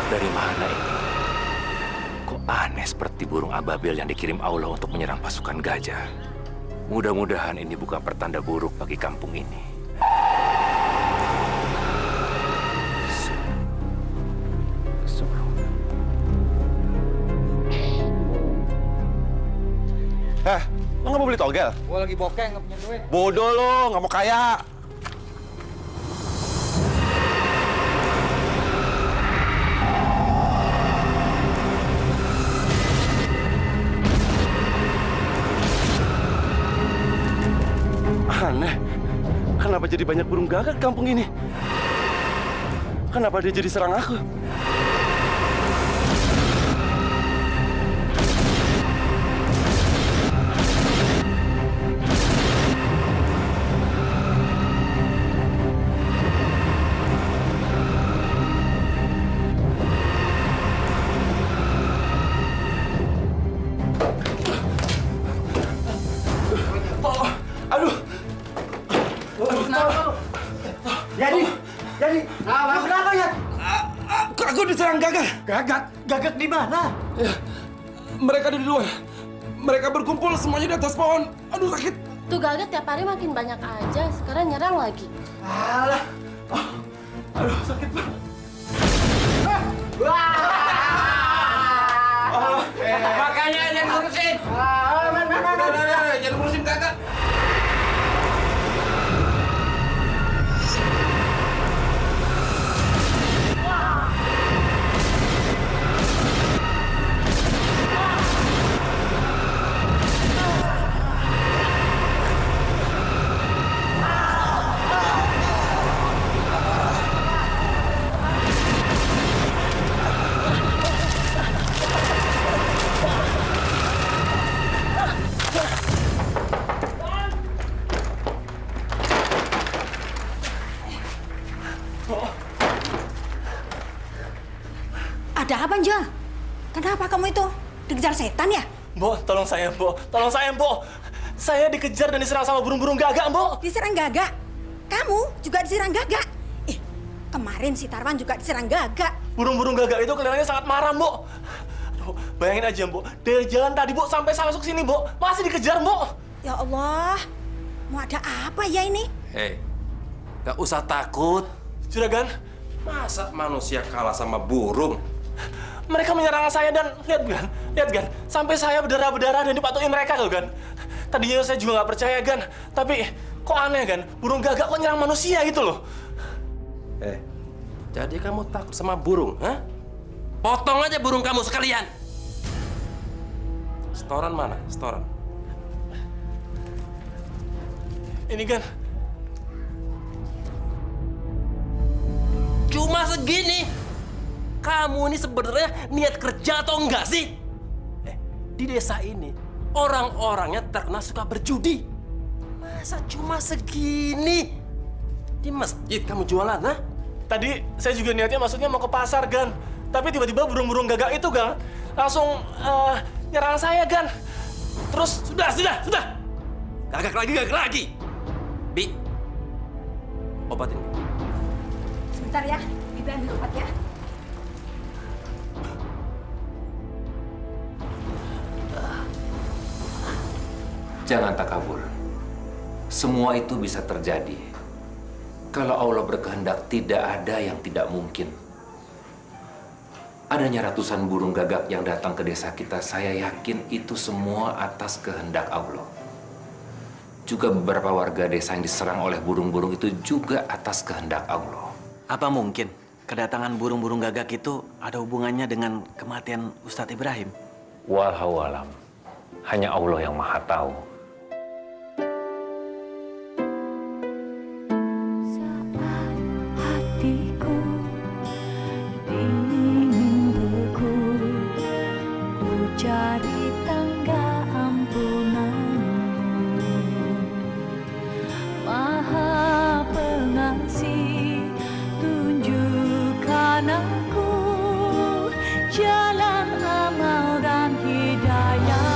Dari mana ini? Kok aneh seperti burung ababil yang dikirim Allah untuk menyerang pasukan gajah. Mudah-mudahan ini bukan pertanda buruk bagi kampung ini. Lo nggak mau beli togel? Gue lagi bokeh, nggak punya duit. Bodoh lo, nggak mau kaya. Aneh, kenapa jadi banyak burung gagak di kampung ini? Kenapa dia jadi serang aku? Jadi, kenapa ya? Aku diserang gagak. Gagak di mana? Ya, mereka di luar. Mereka berkumpul semuanya di atas pohon. Aduh, sakit. Tuh gagak tiap hari makin banyak aja. Sekarang nyerang lagi. Alah. Aduh, sakit banget. Makanya jangan ngurusin. Jangan ngurusin gagak. Ada apa, Jal? Kenapa kamu itu? Dikejar setan ya? Mbok, tolong saya, Mbok. Tolong saya, Mbok. Saya dikejar dan diserang sama burung-burung gagak, Mbok. Diserang gagak? Kamu juga diserang gagak? Kemarin si Tarwan juga diserang gagak. Burung-burung gagak itu kelihatannya sangat marah, Mbok. Aduh, bayangin aja, Mbok. Dari jalan tadi, Mbok, sampai saya masuk sini, Mbok. Masih dikejar, Mbok. Ya Allah, mau ada apa ya ini? Hei, gak usah takut. Juragan, Masa manusia kalah sama burung? mereka menyerang saya dan lihat, Gan. Sampai saya berdarah-berdarah dan dipatuhin mereka, loh, Gan. Tadinya saya juga nggak percaya, Gan. Tapi kok aneh, Gan? Burung gagak kok nyerang manusia gitu, loh. Jadi kamu takut sama burung, ha? Potong aja burung kamu sekalian. Setoran mana? Setoran. Ini, Gan. Cuma segini. Kamu ini sebenarnya niat kerja atau enggak sih? Di desa ini orang-orangnya terkenal suka berjudi. Masa cuma segini? Di masjid kamu jualan, ha? Tadi saya juga niatnya maksudnya mau ke pasar, Gan. Tapi tiba-tiba burung-burung gagak itu, Gan, langsung nyerang saya, Gan. Terus, Sudah. Gagak lagi. Bi, obatin. Sebentar ya, Bibi ambil obat ya. Jangan takabur. Semua itu bisa terjadi. Kalau Allah berkehendak, tidak ada yang tidak mungkin. Adanya ratusan burung gagak yang datang ke desa kita, saya yakin itu semua atas kehendak Allah. Juga beberapa warga desa yang diserang oleh burung-burung itu juga atas kehendak Allah. Apa mungkin kedatangan burung-burung gagak itu ada hubungannya dengan kematian Ustadz Ibrahim? wallahu alam. Hanya Allah yang Maha Tahu. Hatiku ingin beku, ku cari tangga ampunanmu. Maha Pengasih, tunjukkan aku jalan amal dan hidayah.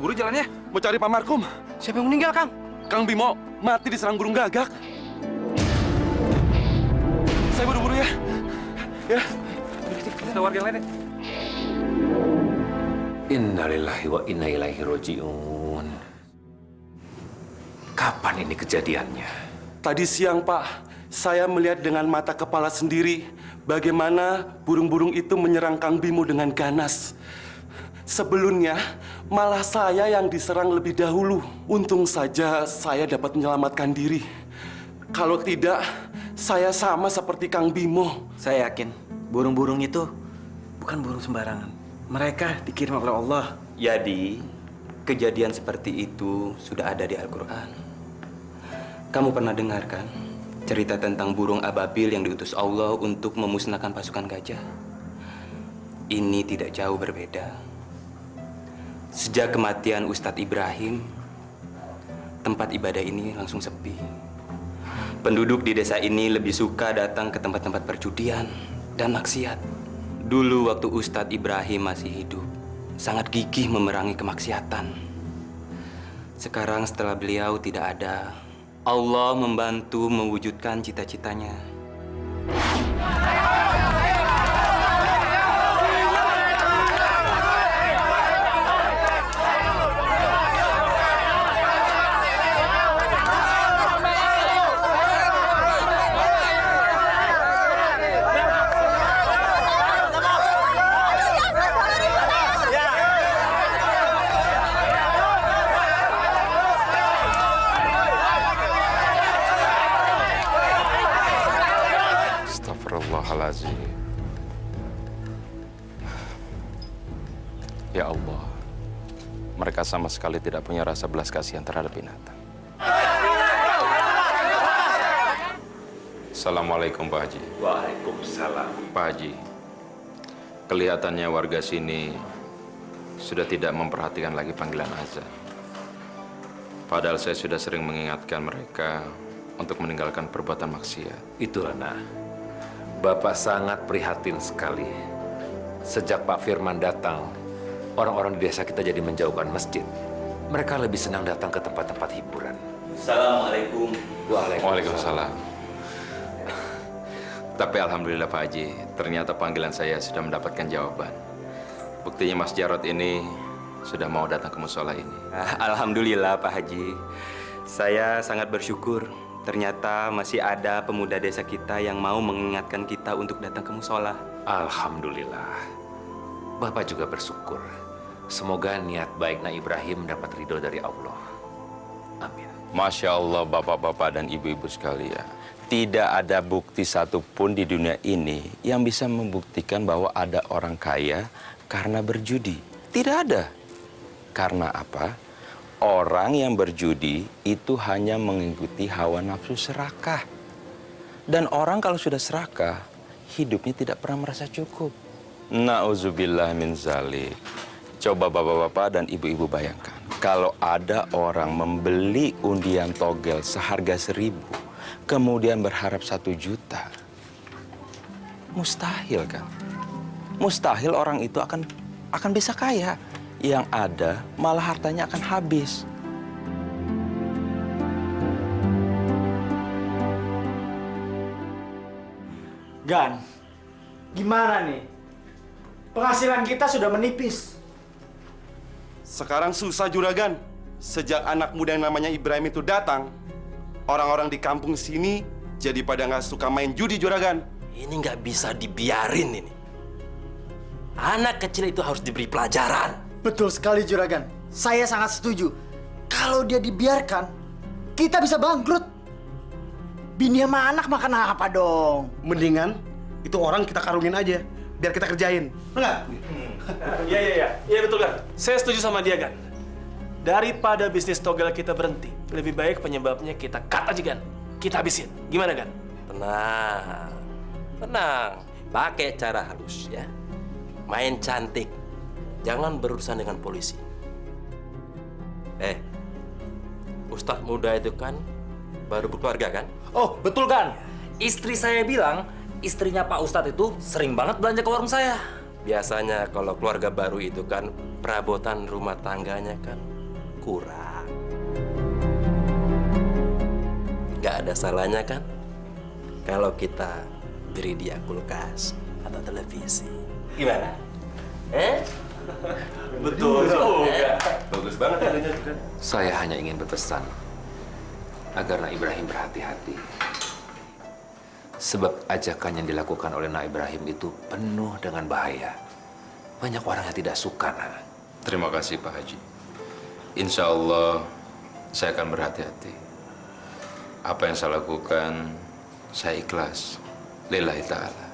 buru-buru jalannya. Mau cari Pak Markum. Siapa yang meninggal, Kang? Kang Bimo mati diserang burung gagak. Saya buru-buru ya. Ya. Kita warga yang lain. Innalillahi wa inna ilaihi roji'un. Kapan ini kejadiannya? Tadi siang, Pak, saya melihat dengan mata kepala sendiri bagaimana burung-burung itu menyerang Kang Bimo dengan ganas. Sebelumnya, malah saya yang diserang lebih dahulu. Untung saja saya dapat menyelamatkan diri. Kalau tidak, saya sama seperti Kang Bimo. Saya yakin burung-burung itu bukan burung sembarangan. Mereka dikirim oleh Allah. Jadi, kejadian seperti itu sudah ada di Al-Quran. Kamu pernah dengar kan cerita tentang burung ababil yang diutus Allah untuk memusnahkan pasukan gajah? Ini tidak jauh berbeda. Sejak kematian Ustadz Ibrahim, tempat ibadah ini langsung sepi. Penduduk di desa ini lebih suka datang ke tempat-tempat perjudian dan maksiat. Dulu waktu Ustadz Ibrahim masih hidup, sangat gigih memerangi kemaksiatan. Sekarang setelah beliau tidak ada, Allah membantu mewujudkan cita-citanya. Astagfirullahaladzim. Ya Allah, mereka sama sekali tidak punya rasa belas kasihan terhadap binatang. Assalamualaikum Pak Haji. Waalaikumsalam. Pak Haji, kelihatannya warga sini sudah tidak memperhatikan lagi panggilan azan. Padahal saya sudah sering mengingatkan mereka untuk meninggalkan perbuatan maksiat. Itulah, nah. Bapak sangat prihatin sekali. Sejak Pak Firman datang, orang-orang di desa kita jadi menjauhkan masjid. Mereka lebih senang datang ke tempat-tempat hiburan. Assalamualaikum. Waalaikumsalam. Tapi alhamdulillah Pak Haji, ternyata panggilan saya sudah mendapatkan jawaban. Buktinya Mas Jarod ini sudah mau datang ke musola ini. Alhamdulillah Pak Haji. Saya sangat bersyukur. Ternyata masih ada pemuda desa kita yang mau mengingatkan kita untuk datang ke musola. Alhamdulillah. Bapak juga bersyukur. Semoga niat baik Nak Ibrahim mendapat ridho dari Allah. Amin. Masya Allah bapak-bapak dan ibu-ibu sekalian. Tidak ada bukti satupun di dunia ini yang bisa membuktikan bahwa ada orang kaya karena berjudi. Tidak ada. Karena apa? Orang yang berjudi itu hanya mengikuti hawa nafsu serakah. Dan orang kalau sudah serakah, hidupnya tidak pernah merasa cukup. Na'udzubillah min zalik. Coba bapak-bapak dan ibu-ibu bayangkan. Kalau ada orang membeli undian togel seharga 1.000, kemudian berharap 1 juta. Mustahil kan? Mustahil orang itu akan bisa kaya. Yang ada malah hartanya akan habis. Gan, gimana nih? Penghasilan kita sudah menipis. Sekarang susah juragan. Sejak anak muda yang namanya Ibrahim itu datang, orang-orang di kampung sini jadi pada nggak suka main judi juragan. Ini nggak bisa dibiarin ini. Anak kecil itu harus diberi pelajaran. Betul sekali Juragan. Saya sangat setuju. Kalau dia dibiarkan, kita bisa bangkrut. Bini sama anak makan apa dong? Mendingan itu orang kita karungin aja, biar kita kerjain. Enggak? Iya betul kan. Saya setuju sama dia kan. Daripada bisnis togel kita berhenti, lebih baik penyebabnya kita cut aja kan. Kita habisin. Gimana kan? Tenang, tenang. Pakai cara halus ya. Main cantik. Jangan berurusan dengan polisi. Ustadz muda itu kan baru berkeluarga kan? Oh, betul kan? Istri saya bilang, istrinya Pak Ustadz itu sering banget belanja ke warung saya. Biasanya kalau keluarga baru itu kan perabotan rumah tangganya kan kurang. Gak ada salahnya kan kalau kita beri dia kulkas atau televisi. Gimana? Betul juga. Bagus banget adanya juga. Saya hanya ingin berpesan agar Nak Ibrahim berhati-hati. Sebab ajakan yang dilakukan oleh Nak Ibrahim itu penuh dengan bahaya. Banyak orang yang tidak suka, Nak. Terima kasih Pak Haji. Insya Allah saya akan berhati-hati. Apa yang saya lakukan, saya ikhlas. Lillahi ta'ala.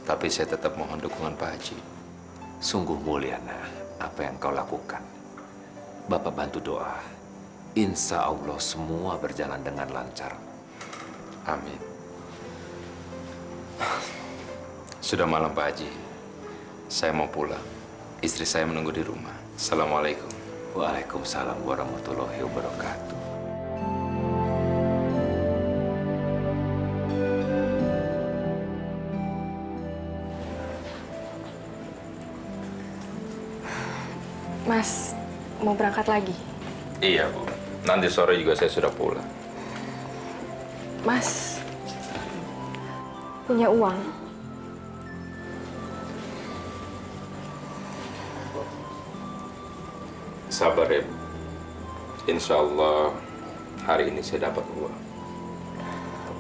Tapi saya tetap mohon dukungan Pak Haji. Sungguh mulia, Nak, apa yang kau lakukan. Bapak bantu doa. Insya Allah semua berjalan dengan lancar. Amin. Sudah malam Pak Haji. Saya mau pulang. Istri saya menunggu di rumah. Assalamualaikum. Waalaikumsalam warahmatullahi wabarakatuh. Mas, mau berangkat lagi? Iya Bu. Nanti sore juga saya sudah pulang. Mas, punya uang? Sabar ya Bu. Insya Allah hari ini saya dapat uang.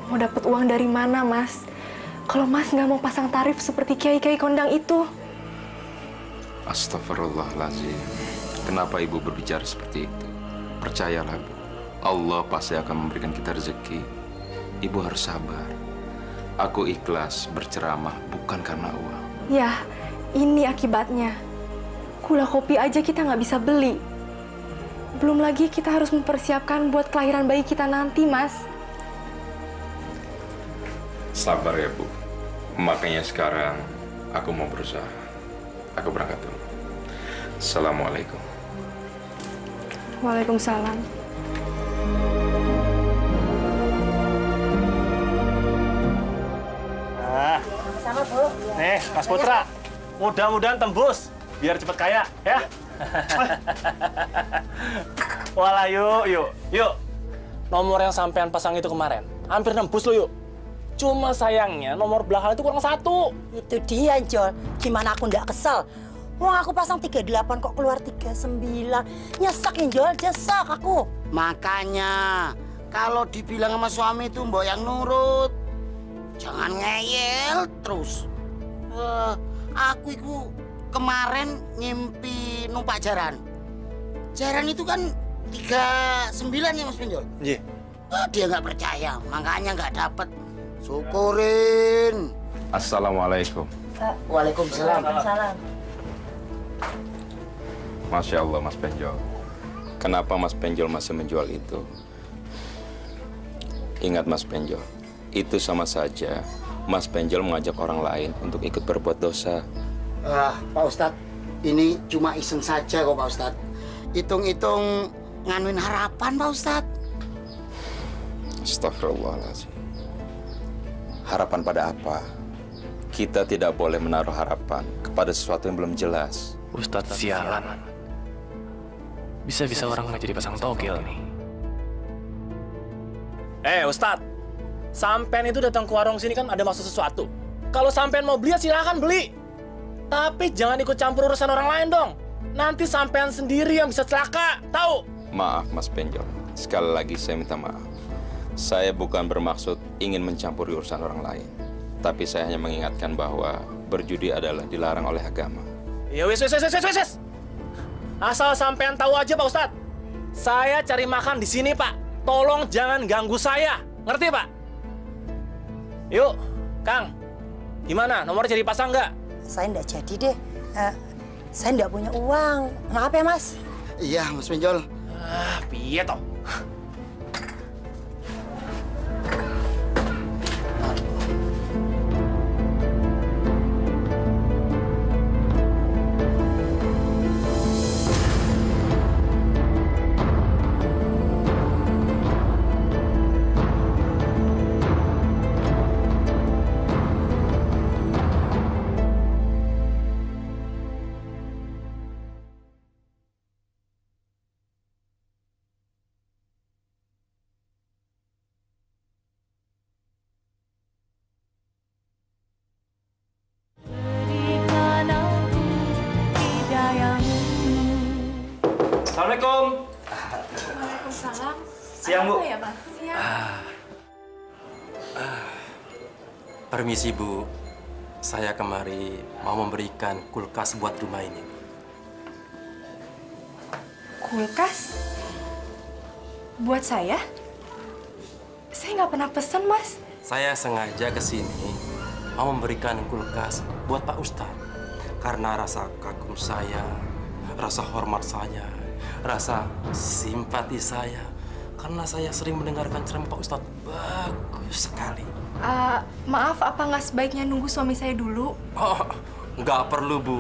Mau dapat uang dari mana, Mas? Kalau Mas nggak mau pasang tarif seperti kiai-kiai kondang itu. Astagfirullahaladzim. Kenapa Ibu berbicara seperti itu? Percayalah Bu. Allah pasti akan memberikan kita rezeki. Ibu harus sabar. Aku ikhlas berceramah bukan karena uang. Ya, ini akibatnya. Gula kopi aja kita nggak bisa beli. Belum lagi kita harus mempersiapkan buat kelahiran bayi kita nanti, Mas. Sabar ya Bu. Makanya sekarang aku mau berusaha. Aku berangkat dulu. Assalamualaikum. Waalaikumsalam. Sama, Bu. Nih, Mas Putra. Mudah-mudahan tembus. Biar cepet kaya, ya. Walah, yuk. Nomor yang sampean pasang itu kemarin, hampir nembus lo, yuk. Cuma sayangnya nomor belakang itu kurang 1. Itu dia, Jol. Gimana aku nggak kesel? Wong aku pasang 38 kok keluar 39. Nyesek ya, Jol. Nyesek aku. Makanya, kalau dibilang sama suami itu mbok yang nurut. Jangan ngeyel terus. Aku itu kemarin ngimpi numpak jaran. Jaran itu kan 39 ya Mas Pinjol? Iya. Dia nggak percaya, makanya nggak dapet. Syukurin. Assalamualaikum. Waalaikumsalam. Masya Allah Mas Penjol. Kenapa Mas Penjol masih menjual itu? Ingat Mas Penjol, itu sama saja Mas Penjol mengajak orang lain untuk ikut berbuat dosa. Pak Ustadz, ini cuma iseng saja kok Pak Ustadz. Hitung-hitung nganuin harapan Pak Ustadz. Astagfirullahaladzim. Harapan pada apa? Kita tidak boleh menaruh harapan kepada sesuatu yang belum jelas. Ustadz sialan. Bisa-bisa orang nggak jadi pasang togel nih. Ustadz. Sampean itu datang ke warung sini kan ada maksud sesuatu. Kalau sampean mau beli, silakan beli. Tapi jangan ikut campur urusan orang lain dong. Nanti sampean sendiri yang bisa celaka, tahu? Maaf Mas Penjol. Sekali lagi saya minta maaf. Saya bukan bermaksud ingin mencampuri urusan orang lain. Tapi saya hanya mengingatkan bahwa berjudi adalah dilarang oleh agama. Ya wes. Asal sampean tahu aja Pak Ustadz. Saya cari makan di sini Pak. Tolong jangan ganggu saya. Ngerti Pak? Yuk, Kang. Gimana? Nomor jadi pasang nggak? Saya nggak jadi deh. Saya nggak punya uang. Maaf ya, Mas. Iya, Mas Pinjol. Piye toh? Assalamualaikum. Waalaikumsalam. Siang, Bu. Apa ya, Mas? Siang. Permisi, Bu. Saya kemari mau memberikan kulkas buat rumah ini. Kulkas? Buat saya? Saya nggak pernah pesan, Mas. Saya sengaja ke sini mau memberikan kulkas buat Pak Ustadz. Karena rasa kagum saya, rasa hormat saya, rasa simpati saya. Karena saya sering mendengarkan ceramah Pak Ustadz. Bagus sekali. Maaf, apa nggak sebaiknya nunggu suami saya dulu? Oh, nggak perlu, Bu.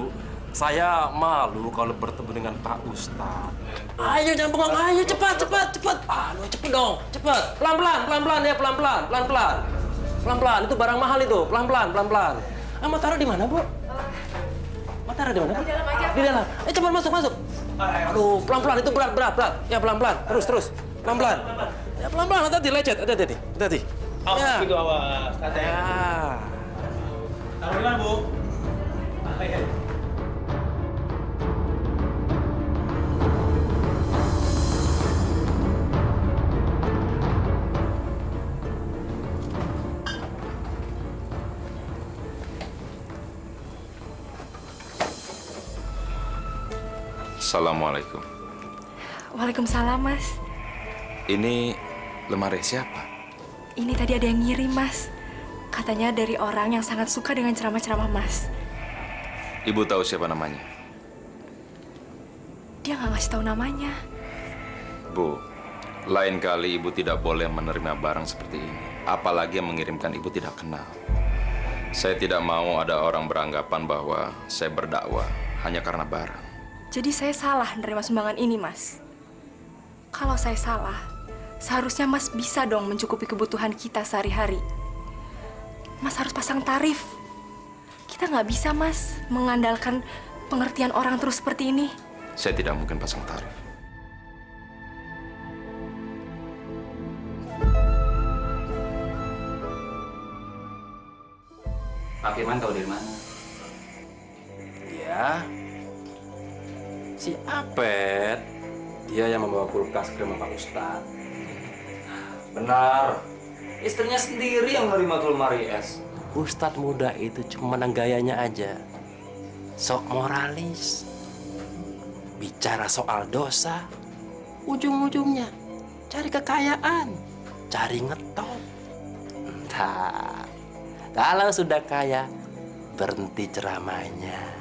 Saya malu kalau bertemu dengan Pak Ustadz. Ayo, jangan bengong. Ayo, cepat. Cepet dong, cepat. Pelan-pelan ya, pelan-pelan. Pelan-pelan, itu barang mahal itu. Pelan-pelan. Mau taruh di mana, Bu? Mau taruh di mana? Di dalam aja. Di dalam. Cepat masuk. Aduh, pelan-pelan, itu berat. Ya, pelan-pelan. Terus. Pelan-pelan. Ya, pelan-pelan, hati-hati, lecet. Hati-hati. Awas, gitu, awas. Ya. Taruh di mana, Bu? Assalamualaikum. Waalaikumsalam, Mas. Ini lemari siapa? Ini tadi ada yang ngirim, Mas. Katanya dari orang yang sangat suka dengan ceramah-ceramah Mas. Ibu tahu siapa namanya? Dia nggak ngasih tahu namanya. Bu, lain kali ibu tidak boleh menerima barang seperti ini. Apalagi yang mengirimkan ibu tidak kenal. Saya tidak mau ada orang beranggapan bahwa saya berdakwah hanya karena barang. Jadi saya salah menerima sumbangan ini, Mas. Kalau saya salah, seharusnya Mas bisa dong mencukupi kebutuhan kita sehari-hari. Mas harus pasang tarif. Kita nggak bisa, Mas, mengandalkan pengertian orang terus seperti ini. Saya tidak mungkin pasang tarif. Pak Firman tahu dari mana? Ya, si Apet, dia yang membawa kulkas ke rumah Pak Ustadz. Benar. Istrinya sendiri yang menerima tuh lemari es. Ustadz muda itu cuma gayanya aja. Sok moralis. Bicara soal dosa, ujung-ujungnya cari kekayaan, cari ngetop. Entah, kalau sudah kaya, berhenti ceramahnya.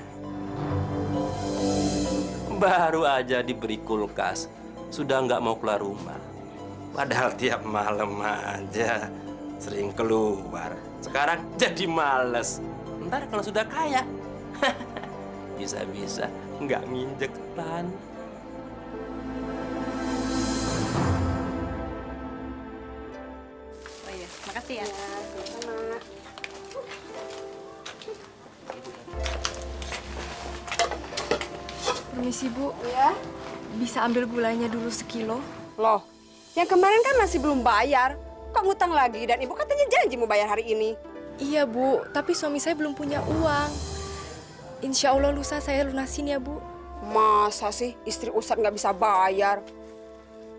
Baru aja diberi kulkas, sudah nggak mau keluar rumah. Padahal tiap malam aja sering keluar. Sekarang jadi males. Ntar kalau sudah kaya, bisa-bisa nggak nginjek tanah. Oh iya, makasih ya. Sama-sama. Permisi, Bu. Ya? Bisa ambil gulanya dulu sekilo? Loh, yang kemarin kan masih belum bayar. Kok ngutang lagi? Dan ibu katanya janji mau bayar hari ini. Iya, Bu. Tapi suami saya belum punya uang. Insya Allah lusa saya lunasin ya, Bu. Masa sih istri Ustadz nggak bisa bayar?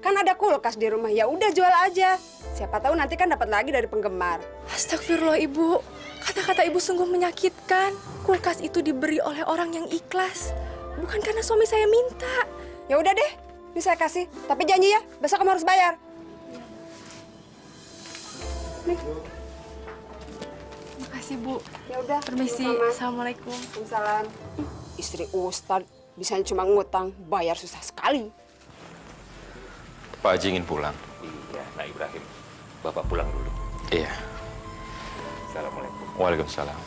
Kan ada kulkas di rumah, ya udah jual aja. Siapa tahu nanti kan dapat lagi dari penggemar. Astagfirullah, Ibu. Kata-kata Ibu sungguh menyakitkan. Kulkas itu diberi oleh orang yang ikhlas. Bukan karena suami saya minta. Ya udah deh, ini saya kasih. Tapi janji ya, besok kamu harus bayar. Nih. Makasih, Bu. Ya udah. Permisi. Sama. Assalamualaikum. Waalaikumsalam. Istri Ustadz bisanya cuma ngutang, bayar susah sekali. Pak Haji ingin pulang. Iya, Nak Ibrahim. Bapak pulang dulu. Iya. Assalamualaikum. Waalaikumsalam.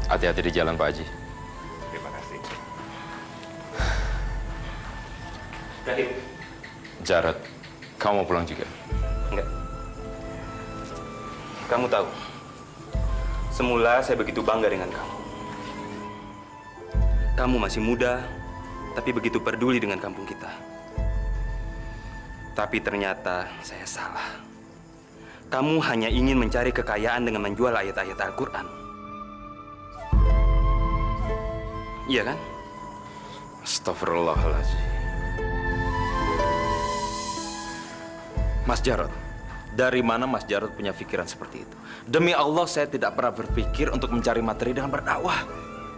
Hati-hati di jalan, Pak Haji. Terima kasih. Ibrahim. Jarod, kamu mau pulang juga? Enggak. Kamu tahu, semula saya begitu bangga dengan kamu. Kamu masih muda, tapi begitu peduli dengan kampung kita. Tapi ternyata saya salah. Kamu hanya ingin mencari kekayaan dengan menjual ayat-ayat Al-Quran. Iya kan? Astagfirullahaladzim. Mas Jarod, dari mana Mas Jarod punya pikiran seperti itu? Demi Allah, saya tidak pernah berpikir untuk mencari materi dengan berdakwah.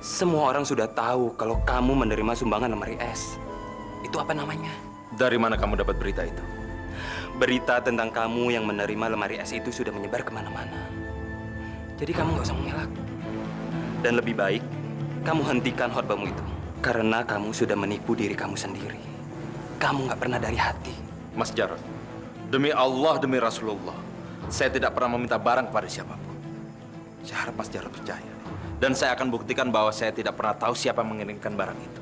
Semua orang sudah tahu kalau kamu menerima sumbangan lemari es. Itu apa namanya? Dari mana kamu dapat berita itu? Berita tentang kamu yang menerima lemari es itu sudah menyebar kemana-mana. Jadi kamu nggak usah mengelak. Dan lebih baik, kamu hentikan khotbahmu itu. Karena kamu sudah menipu diri kamu sendiri. Kamu nggak pernah dari hati. Mas Jarod, demi Allah, demi Rasulullah, saya tidak pernah meminta barang kepada siapapun. Saya harap Mas Jarod percaya. Dan saya akan buktikan bahwa saya tidak pernah tahu siapa yang mengirimkan barang itu.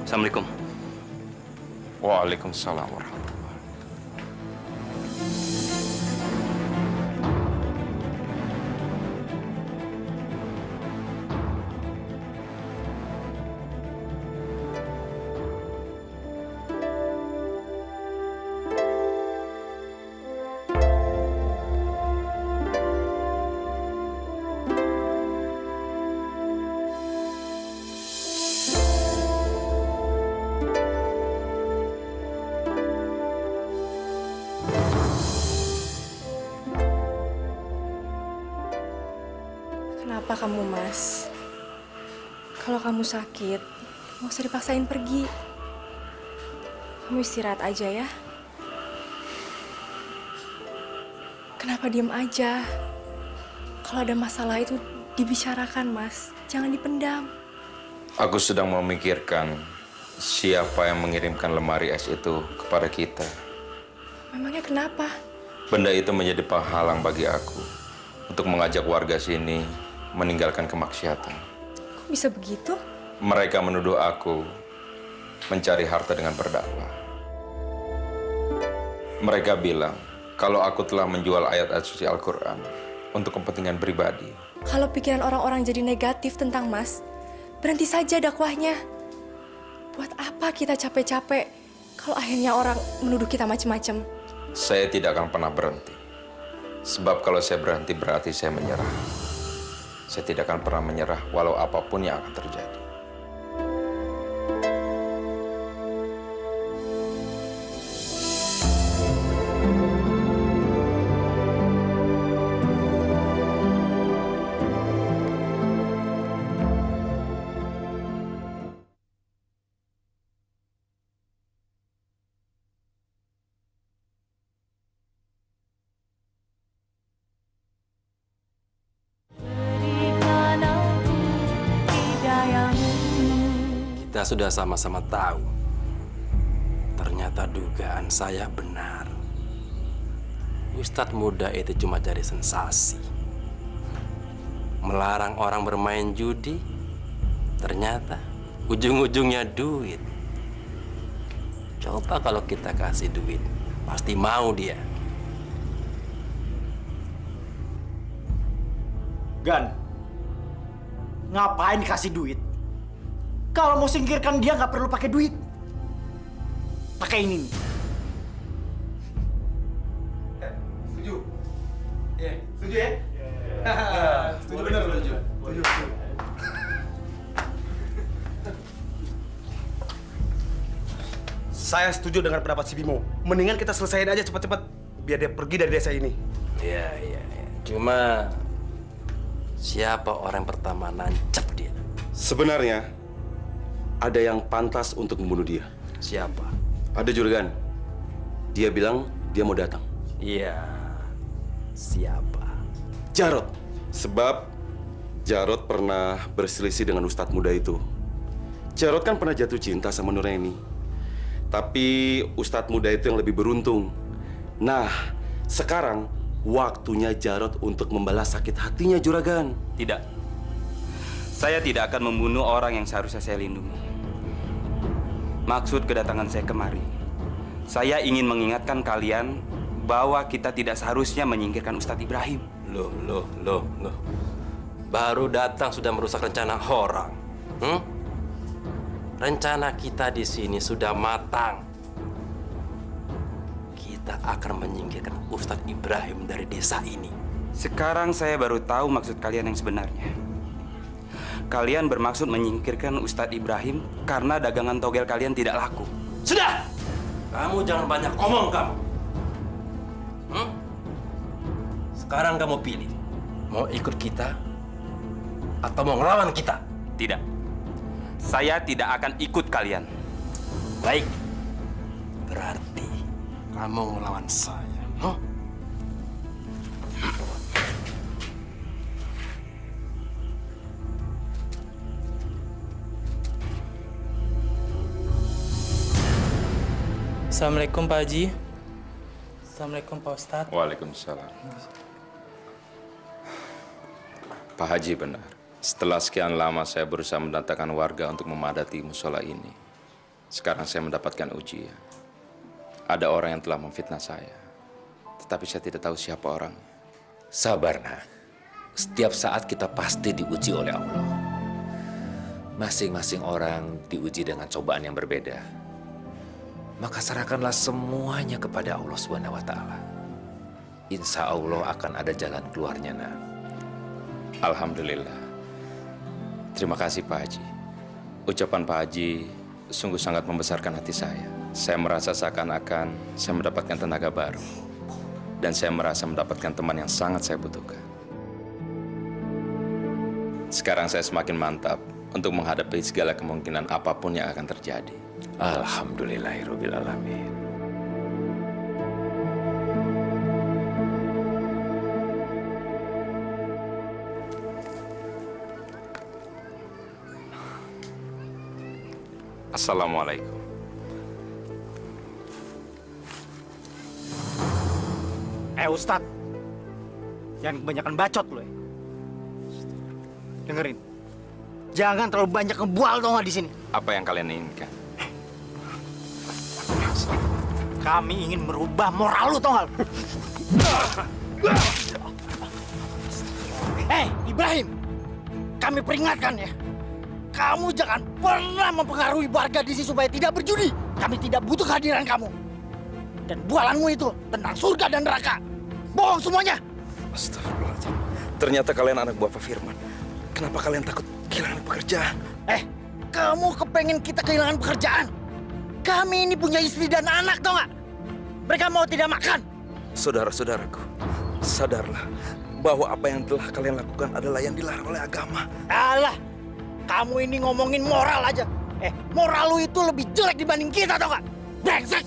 Assalamualaikum. Waalaikumsalam warahmatullahi. Kenapa kamu, Mas? Kalau kamu sakit, nggak usah dipaksain pergi. Kamu istirahat aja ya. Kenapa diem aja? Kalau ada masalah itu dibicarakan, Mas. Jangan dipendam. Aku sedang memikirkan siapa yang mengirimkan lemari es itu kepada kita. Memangnya kenapa? Benda itu menjadi penghalang bagi aku untuk mengajak warga sini meninggalkan kemaksiatan. Kok bisa begitu? Mereka menuduh aku mencari harta dengan berdakwah. Mereka bilang kalau aku telah menjual ayat-ayat suci Al-Quran untuk kepentingan pribadi. Kalau pikiran orang-orang jadi negatif tentang Mas, berhenti saja dakwahnya. Buat apa kita capek-capek kalau akhirnya orang menuduh kita macam-macam? Saya tidak akan pernah berhenti. Sebab kalau saya berhenti berarti saya menyerah. Saya tidak akan pernah menyerah walau apapun yang akan terjadi. Kita sudah sama-sama tahu. Ternyata dugaan saya benar. Ustadz muda itu cuma cari sensasi. Melarang orang bermain judi. Ternyata ujung-ujungnya duit. Coba kalau kita kasih duit, pasti mau dia. Gan, ngapain kasih duit? Kalau mau singkirkan dia nggak perlu pakai duit. Pakai ini nih. Setuju? Iya, setuju ya? Setuju benar, setuju. Saya setuju dengan pendapat si Bimo. Mendingan kita selesaiin aja cepat-cepat biar dia pergi dari desa ini. Iya. Cuma siapa orang pertama nancep dia? Sebenarnya ada yang pantas untuk membunuh dia. Siapa? Ada juragan. Dia bilang dia mau datang. Iya. Siapa? Jarod. Sebab Jarod pernah berselisih dengan Ustadz muda itu. Jarod kan pernah jatuh cinta sama Nuraini. Tapi Ustadz muda itu yang lebih beruntung. Nah, sekarang waktunya Jarod untuk membalas sakit hatinya juragan. Tidak. Saya tidak akan membunuh orang yang seharusnya saya lindungi. Maksud kedatangan saya kemari, saya ingin mengingatkan kalian bahwa kita tidak seharusnya menyingkirkan Ustadz Ibrahim. Loh. Baru datang sudah merusak rencana orang. Rencana kita di sini sudah matang. Kita akan menyingkirkan Ustadz Ibrahim dari desa ini. Sekarang saya baru tahu maksud kalian yang sebenarnya. Kalian bermaksud menyingkirkan Ustadz Ibrahim karena dagangan togel kalian tidak laku. Sudah! Kamu jangan banyak omong kamu. Sekarang kamu pilih, mau ikut kita atau mau ngelawan kita? Tidak. Saya tidak akan ikut kalian. Baik. Berarti kamu ngelawan saya. Huh? Assalamualaikum Pak Haji. Assalamualaikum Pak Ustadz. Waalaikumsalam. Pak Haji benar. Setelah sekian lama saya berusaha mendatangkan warga untuk memadati musola ini. Sekarang saya mendapatkan ujian. Ada orang yang telah memfitnah saya. Tetapi saya tidak tahu siapa orangnya. Sabar, nak. Setiap saat kita pasti diuji oleh Allah. Masing-masing orang diuji dengan cobaan yang berbeda. Maka serahkanlah semuanya kepada Allah Subhanahu wa Ta'ala. Insya Allah akan ada jalan keluarnya, nak. Alhamdulillah. Terima kasih Pak Haji. Ucapan Pak Haji sungguh sangat membesarkan hati saya. Saya merasa seakan-akan saya mendapatkan tenaga baru. Dan saya merasa mendapatkan teman yang sangat saya butuhkan. Sekarang saya semakin mantap untuk menghadapi segala kemungkinan apapun yang akan terjadi. Alhamdulillahirrabbilalamin. Assalamualaikum. Ustadz, jangan kebanyakan bacot lo ya. Dengerin, jangan terlalu banyak ngebual tau nggak di sini. Apa yang kalian inginkan? Kami ingin merubah moral lu tau nggak? Ibrahim, kami peringatkan ya. Kamu jangan pernah mempengaruhi warga di sini supaya tidak berjudi. Kami tidak butuh kehadiran kamu. Dan bualanmu itu tentang surga dan neraka. Bohong semuanya. Astagfirullahaladzim. Ternyata kalian anak buah Pak Firman. Kenapa kalian takut kehilangan pekerjaan? Kamu kepengen kita kehilangan pekerjaan? Kami ini punya istri dan anak, tau nggak? Mereka mau tidak makan. Saudara-saudaraku, sadarlah bahwa apa yang telah kalian lakukan adalah yang dilarang oleh agama. Alah, kamu ini ngomongin moral aja. Moral lu itu lebih jelek dibanding kita, tau nggak? Brengsek!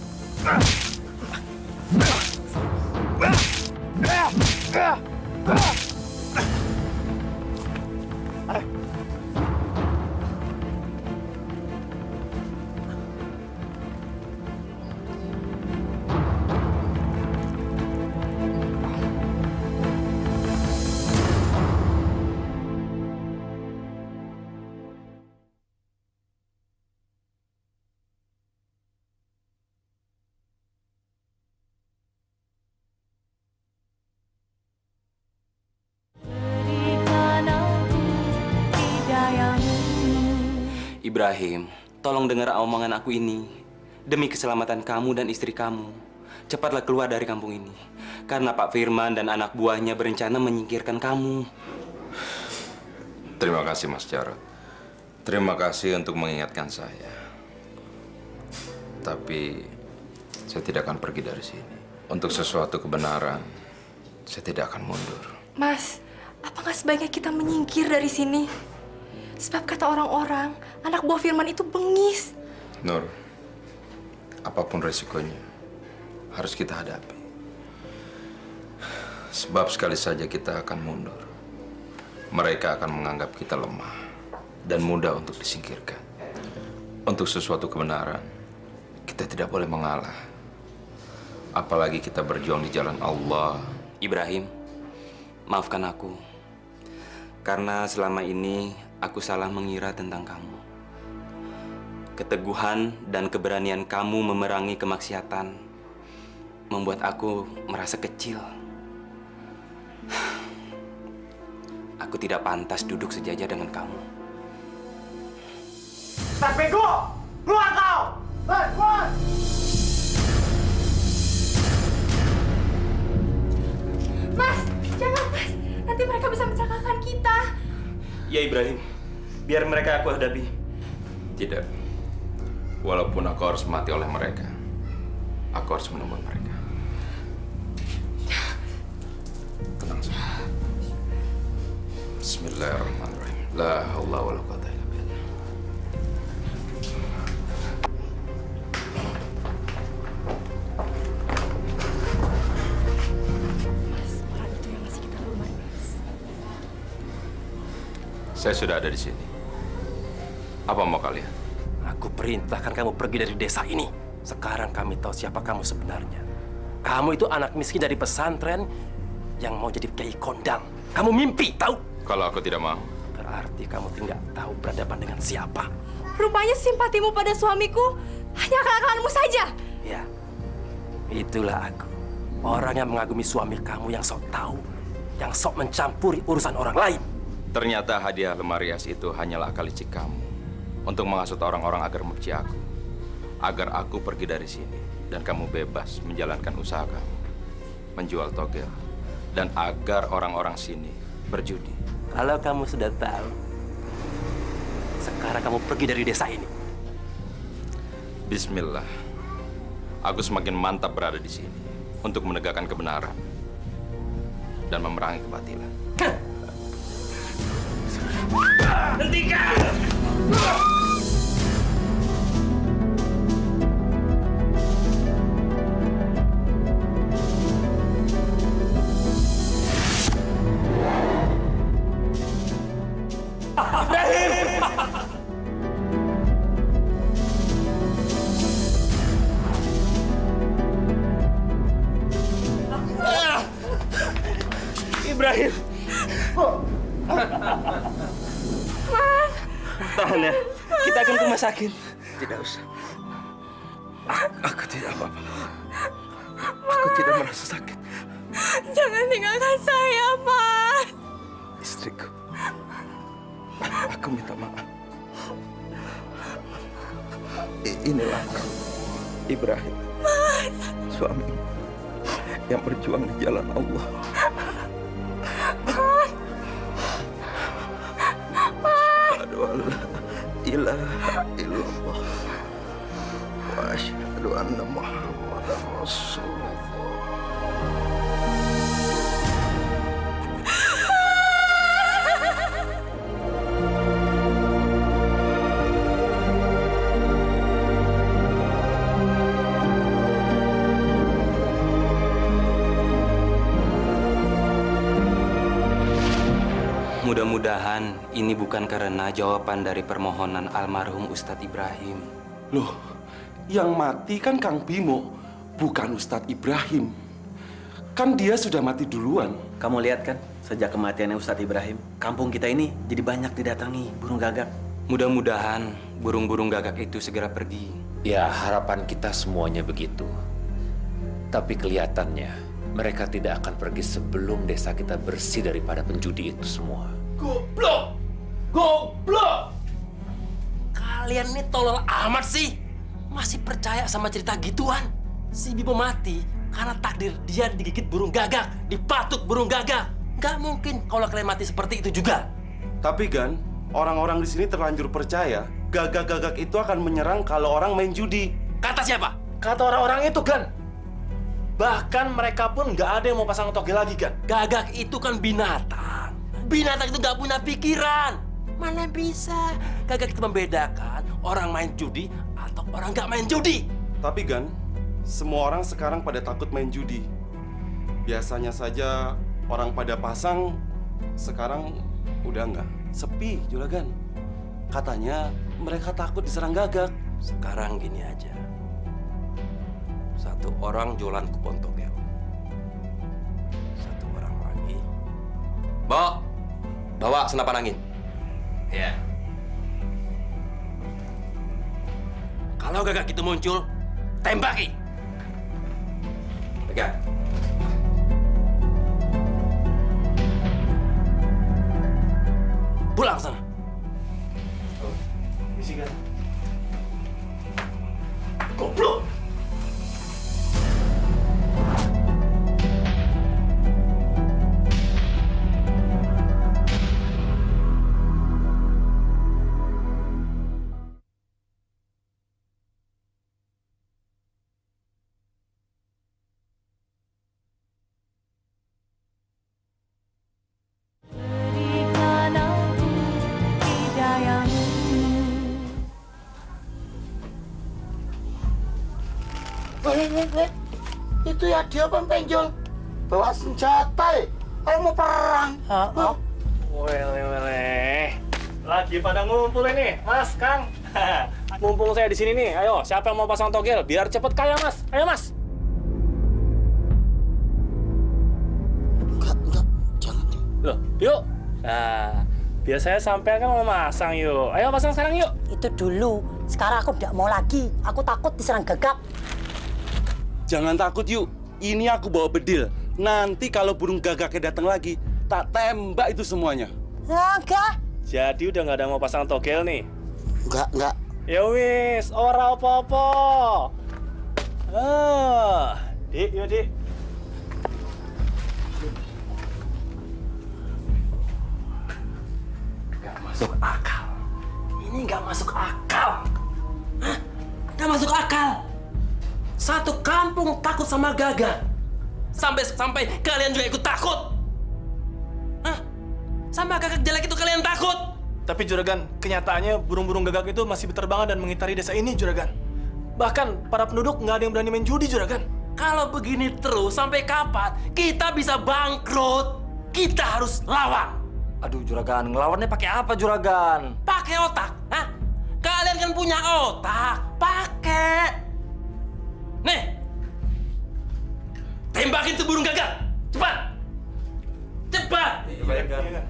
Ibrahim, tolong dengar omongan aku ini. Demi keselamatan kamu dan istri kamu, cepatlah keluar dari kampung ini. Karena Pak Firman dan anak buahnya berencana menyingkirkan kamu. Terima kasih Mas Jarod. Terima kasih untuk mengingatkan saya. Tapi saya tidak akan pergi dari sini. Untuk sesuatu kebenaran, saya tidak akan mundur. Mas, apa nggak sebaiknya kita menyingkir dari sini? Sebab kata orang-orang, anak buah Firman itu bengis. Nur, apapun resikonya, harus kita hadapi. Sebab sekali saja kita akan mundur, mereka akan menganggap kita lemah dan mudah untuk disingkirkan. Untuk sesuatu kebenaran, kita tidak boleh mengalah. Apalagi kita berjuang di jalan Allah. Ibrahim, maafkan aku. Karena selama ini aku salah mengira tentang kamu. Keteguhan dan keberanian kamu memerangi kemaksiatan membuat aku merasa kecil. Aku tidak pantas duduk sejajar dengan kamu. Bego! Keluar kau! Keluar! Mas, jangan Mas. Nanti mereka bisa mencelakakan kita. Ya Ibrahim, biar mereka aku hadapi. Tidak. Walaupun aku harus mati oleh mereka, aku harus menemukan mereka. Tenang Bismillahirrahmanirrahim. La haula wala quwata illa billah. Orang itu yang ngasih kita rumah, Mas. Saya sudah ada di sini. Apa mau kalian? Aku perintahkan kamu pergi dari desa ini. Sekarang kami tahu siapa kamu sebenarnya. Kamu itu anak miskin dari pesantren yang mau jadi kiai kondang. Kamu mimpi, tahu? Kalau aku tidak mau, berarti kamu tidak tahu berhadapan dengan siapa. Rupanya simpatimu pada suamiku hanya akal-akalanmu saja. Ya, itulah aku. Orang yang mengagumi suami kamu yang sok tahu, yang sok mencampuri urusan orang lain. ternyata hadiah lemari es itu hanyalah akal licik kamu untuk menghasut orang-orang agar membenci aku, agar aku pergi dari sini dan kamu bebas menjalankan usaha kamu, menjual togel, dan agar orang-orang sini berjudi. Kalau kamu sudah tahu, sekarang kamu pergi dari desa ini. Bismillah, aku semakin mantap berada di sini untuk menegakkan kebenaran dan memerangi kebatilan. Hentikan! Ibrahim. Mas. Tahan ya. Kita akan ke rumah sakit. Tidak usah. Aku tidak apa-apa. Aku tidak merasa sakit. Jangan tinggalkan saya, Mas. Istriku. Aku minta maaf. Inilah aku, Ibrahim. Mas. Suami yang berjuang di jalan Allah. Asyhadu an la ilaha illallah wa asyhadu anna Muhammadar Rasulullah. Mudah-mudahan ini bukan karena jawaban dari permohonan almarhum Ustadz Ibrahim. Loh, yang mati kan Kang Bimo, bukan Ustadz Ibrahim. Kan dia sudah mati duluan. Kamu lihat kan, sejak kematiannya Ustadz Ibrahim, kampung kita ini jadi banyak didatangi burung gagak. Mudah-mudahan burung-burung gagak itu segera pergi. Ya, harapan kita semuanya begitu. Tapi kelihatannya mereka tidak akan pergi sebelum desa kita bersih daripada penjudi itu semua. Goblok! Goblok! Kalian ini tolol amat sih. Masih percaya sama cerita gituan? Si Bimo mati karena takdir dia digigit burung gagak, dipatuk burung gagak. Nggak mungkin kalau kalian mati seperti itu juga. Tapi Gan, orang-orang di sini terlanjur percaya gagak-gagak itu akan menyerang kalau orang main judi. Kata siapa? Kata orang-orang itu, Gan. Bahkan mereka pun nggak ada yang mau pasang togel lagi, Gan. Gagak itu kan binatang. Binatang itu nggak punya pikiran. Mana bisa gagak itu membedakan orang main judi atau orang nggak main judi? Tapi Gan, semua orang sekarang pada takut main judi. Biasanya saja orang pada pasang, sekarang udah nggak. Sepi, Juragan. Katanya mereka takut diserang gagak. Sekarang gini aja. Satu orang jualan kupon togel. Satu orang lagi. Bawa senapan angin. Ya. Kalau gagak itu muncul, tembaki. Pegang. Pulang sana. Misi, Gan. Goblok! Berikan Wait. Itu ya dia penjol. Bawa senjata. Ayo mau perang. Wele. Lagi pada ngumpul ini, Mas, Kang. Mumpung saya di sini nih, ayo siapa yang mau pasang togel biar cepet kaya, Mas? Ayo, Mas. Enggak, jangan. Loh, yuk. Nah, biar saya sampai kan mau masang yuk. Ayo pasang sekarang yuk. Itu dulu. Sekarang aku tidak mau lagi. Aku takut diserang gagak. Jangan takut yuk. Ini aku bawa bedil. Nanti kalau burung gagaknya datang lagi, tak tembak itu semuanya. Enggak. Jadi udah nggak ada mau pasang togel nih? Enggak. Ya wis, ora apa-apa. Dik, yuk Dik. Gak masuk akal. Ini gak masuk akal. Hah? Gak masuk akal. Satu kampung takut sama Gagak. Sampai kalian juga ikut takut. Hah? Sama Gagak jelek itu kalian takut. Tapi Juragan, kenyataannya burung-burung gagak itu masih berterbangan dan mengitari desa ini, Juragan. Bahkan para penduduk nggak ada yang berani main judi, Juragan. Kalau begini terus, sampai kapan kita bisa bangkrut? Kita harus lawan. Aduh Juragan, ngelawannya pakai apa Juragan? Pakai otak, hah? Kalian kan punya otak, pakai. Nih, tembakin tuh burung gagak, cepat, cepat. Iya,